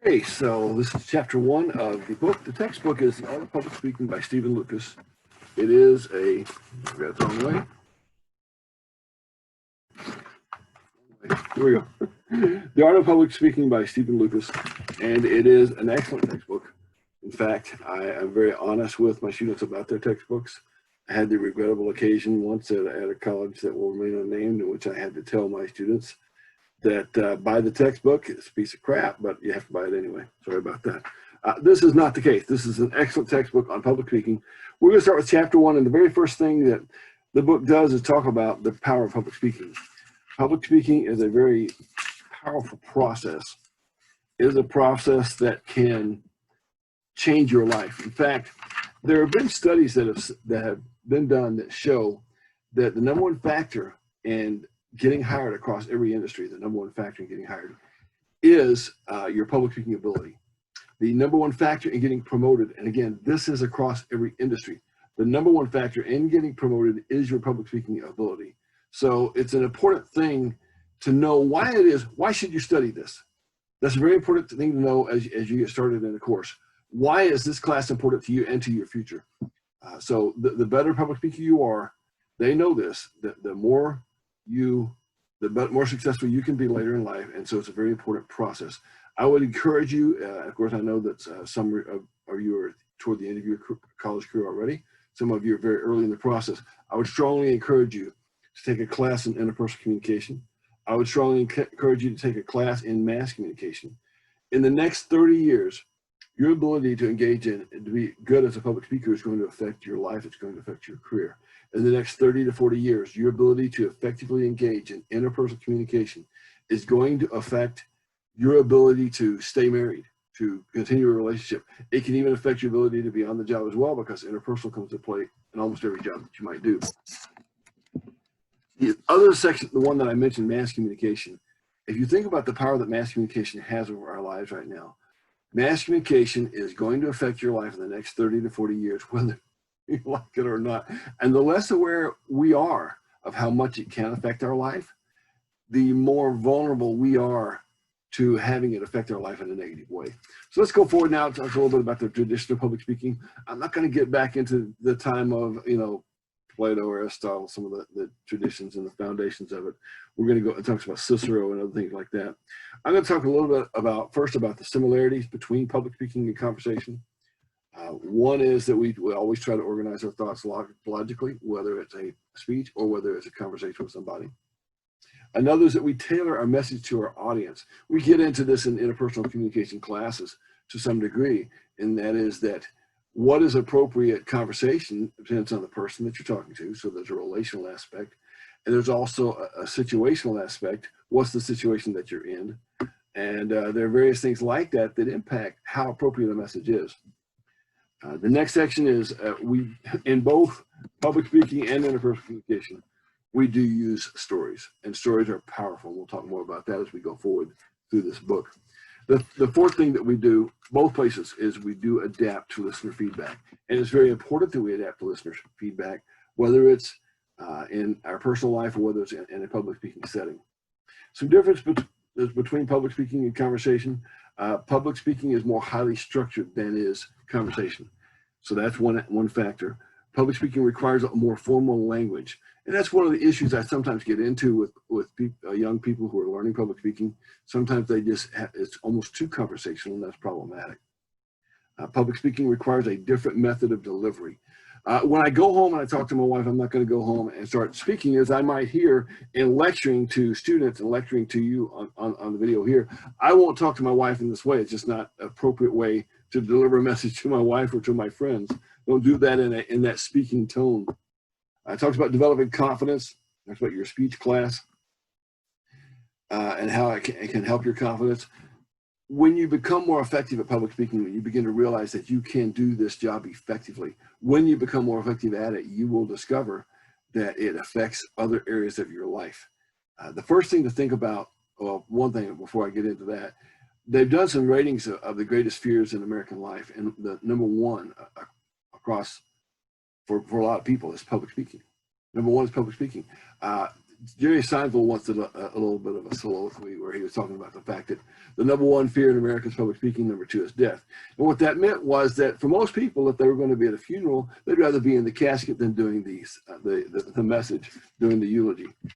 Okay, so this is chapter 1 of the book. The textbook is The Art of Public Speaking by Stephen Lucas. It is a, I got it the wrong way. Here we go. The Art of Public Speaking by Stephen Lucas, and it is an excellent textbook. In fact, I am very honest with my students about their textbooks. I had the regrettable occasion once at a college that will remain unnamed, in which I had to tell my students that buy the textbook. It's a piece of crap, but you have to buy it anyway. Sorry about that. This is not the case. This is an excellent textbook on public speaking. We're going to start with chapter 1, and the very first thing that the book does is talk about the power of public speaking. Public speaking is a very powerful process. It is a process that can change your life. In fact, there have been studies that have been done that show that the number one factor in getting hired across every industry, the number one factor in getting hired is your public speaking ability. The number one factor in getting promoted, and again, this is across every industry, the number one factor in getting promoted is your public speaking ability. So it's an important thing to know why it is. Why should you study this? That's a very important thing to know as you get started in a course. Why is this class important to you and to your future? So the better public speaker you are, they know this, the more successful you can be later in life. And so it's a very important process. I would encourage you, of course, I know that some of you are toward the end of your college career already. Some of you are very early in the process. I would strongly encourage you to take a class in interpersonal communication. I would strongly encourage you to take a class in mass communication. In the next 30 years, your ability to engage in and to be good as a public speaker is going to affect your life. It's going to affect your career. In the next 30 to 40 years, your ability to effectively engage in interpersonal communication is going to affect your ability to stay married, to continue a relationship. It can even affect your ability to be on the job as well, because interpersonal comes into play in almost every job that you might do. The other section, the one that I mentioned, mass communication. If you think about the power that mass communication has over our lives right now, mass communication is going to affect your life in the next 30 to 40 years, whether you like it or not. And the less aware we are of how much it can affect our life, the more vulnerable we are to having it affect our life in a negative way. So let's go forward now and talk a little bit about the tradition of public speaking. I'm not going to get back into the time of, Plato or Aristotle, some of the traditions and the foundations of it. We're going to go and talk about Cicero and other things like that. I'm going to talk a little bit about the similarities between public speaking and conversation. One is that we always try to organize our thoughts logically, whether it's a speech or whether it's a conversation with somebody. Another is that we tailor our message to our audience. We get into this in interpersonal communication classes to some degree, and that is that what is appropriate conversation depends on the person that you're talking to. So there's a relational aspect, and there's also a situational aspect. What's the situation that you're in? And there are various things like that that impact how appropriate a message is. The next section is in both public speaking and interpersonal communication, we do use stories, and stories are powerful. We'll talk more about that as we go forward through this book. The fourth thing that we do, both places, is we do adapt to listener feedback. And it's very important that we adapt to listener feedback, whether it's in our personal life or whether it's in a public speaking setting. Some difference between public speaking and conversation. Public speaking is more highly structured than is conversation. So that's one factor. Public speaking requires a more formal language. And that's one of the issues I sometimes get into with young people who are learning public speaking. Sometimes it's almost too conversational, and that's problematic. Public speaking requires a different method of delivery. When I go home and I talk to my wife, I'm not going to go home and start speaking as I might hear in lecturing to students and lecturing to you on the video here. I won't talk to my wife in this way. It's just not an appropriate way to deliver a message to my wife or to my friends. Don't do that in that speaking tone. I talked about developing confidence. That's about your speech class and how it can help your confidence. When you become more effective at public speaking, when you begin to realize that you can do this job effectively, when you become more effective at it, you will discover that it affects other areas of your life. The first thing to think about, well, one thing before I get into that, they've done some ratings of the greatest fears in American life, and the number one across for a lot of people is public speaking. Number one is public speaking. Jerry Seinfeld once did a little bit of a soliloquy where he was talking about the fact that the number one fear in America is public speaking, number two is death. And what that meant was that for most people, if they were going to be at a funeral, they'd rather be in the casket than doing the message, doing the eulogy.